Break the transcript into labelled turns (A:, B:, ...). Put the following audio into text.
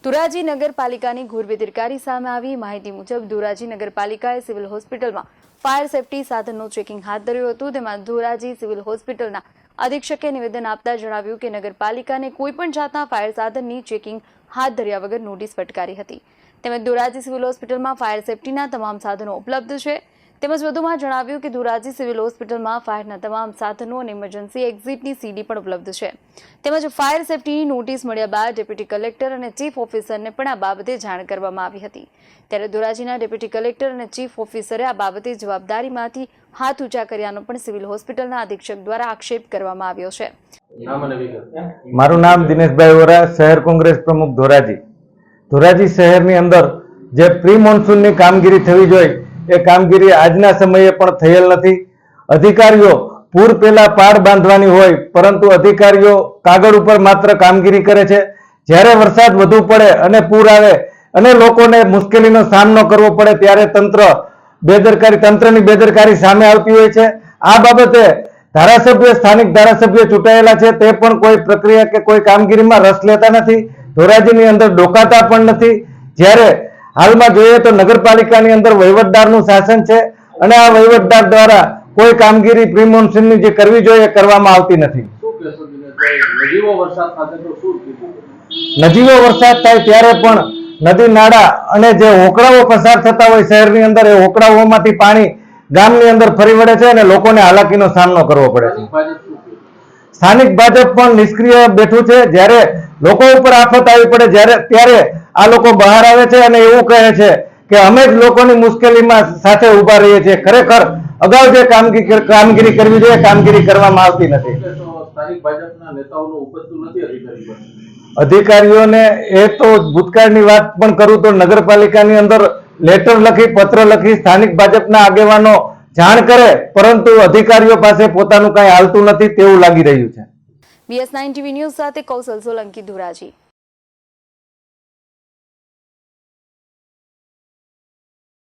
A: ધોરાજી નગરપાલિકાની ઘોર બેદરકારી સામે આવી માહિતી મુજબ ધોરાજી નગરપાલિકાએ સિવિલ હોસ્પિટલમાં ફાયર સેફટી સાધનનું ચેકિંગ હાથ ધર્યું હતું। તેમાં ધોરાજી સિવિલ હોસ્પિટલના અધિક્ષકે નિવેદન આપતા જણાવ્યું કે નગરપાલિકાને કોઈપણ જાતના ફાયર સાધનની ચેકિંગ હાથ ધર્યા વગર નોટિસ ફટકારી હતી। તેમજ ધોરાજી સિવિલ હોસ્પિટલમાં ફાયર સેફટીના તમામ સાધનો ઉપલબ્ધ છે। તેમજ વધુમાં જણાવ્યું કે ધોરાજી સિવિલ હોસ્પિટલમાં ફાયરના તમામ સાધનો અને ઇમરજન્સી એક્ઝિટની સીડી પણ ઉપલબ્ધ છે। તેમજ ફાયર સેફટીની નોટિસ મળ્યા બાદ ડેપ્યુટી કલેક્ટર અને ચીફ ઓફિસરને પણ આ બાબતે જાણ કરવામાં આવી હતી। ત્યારે ધોરાજીના ડેપ્યુટી કલેક્ટર અને ચીફ ઓફિસરે આ બાબતે જવાબદારીમાંથી હાથ ઊંચા કર્યાનો પણ સિવિલ હોસ્પિટલના અધિક્ષક દ્વારા આક્ષેપ કરવામાં આવ્યો છે।
B: મારું નામ દિનેશભાઈ વોરા, શહેર કોંગ્રેસ પ્રમુખ ધોરાજી। ધોરાજી શહેરની અંદર જે પ્રી મોન્સૂનની કામગીરી થવી જોઈએ એ કામગીરી આજના સમયે પણ થયેલ નથી। અધિકારીઓ પૂર પહેલા પાળ બાંધવાની હોય પરંતુ અધિકારીઓ કાગળ ઉપર માત્ર કામગીરી કરે છે। જ્યારે વરસાદ વધુ પડે અને પૂર આવે અને લોકોને મુશ્કેલીનો સામનો કરવો પડે ત્યારે તંત્રની બેદરકારી સામે આવતી હોય છે। આ બાબતે સ્થાનિક ધારાસભ્ય ચૂંટાયેલા છે તે પણ કોઈ પ્રક્રિયા કે કોઈ કામગીરીમાં રસ લેતા નથી। ધોરાજીની અંદર ડોકાતા પણ નથી। જ્યારે હાલમાં જોઈએ તો નગરપાલિકાની અંદર વહીવટદારનું શાસન છે અને આ વહીવટદાર દ્વારા કોઈ કામગીરી પ્રી મોન્સૂનની જે કરવી જોઈએ એ કરવામાં આવતી નથી। નજીવો વરસાદ થાય ત્યારે પણ નદી નાળા અને જે હોકળાઓ પસાર થતા હોય શહેરની અંદર એ હોકળાઓમાંથી પાણી ગામની અંદર ફરી વળે છે અને લોકોને હાલાકીનો સામનો કરવો પડે છે। સ્થાનિક ભાજપ પણ નિષ્ક્રિય બેઠું છે। જ્યારે લોકો ઉપર આફત આવી પડે ત્યારે આ લોકો બહાર આવે છે અને એવું કહે છે કે અમે જ લોકોની મુશ્કેલીમાં સાથે ઉભા રહીએ છીએ। ખરેખર અગાઉ જે કામગીરી કરવી જોઈએ કામગીરી કરવામાં આવતી નથી। અધિકારીઓને એ તો ભૂતકાળની વાત પણ કરું તો નગરપાલિકાની અંદર લેટર લખી પત્ર લખી સ્થાનિક ભાજપના આગેવાનો જાણ કરે પરંતુ અધિકારીઓ પાસે પોતાનું કઈ હાલતું નથી તેવું લાગી રહ્યું છે।
A: BS9 TV ન્યૂઝ સાથે કૌશલ સોલંકી, ધોરાજી।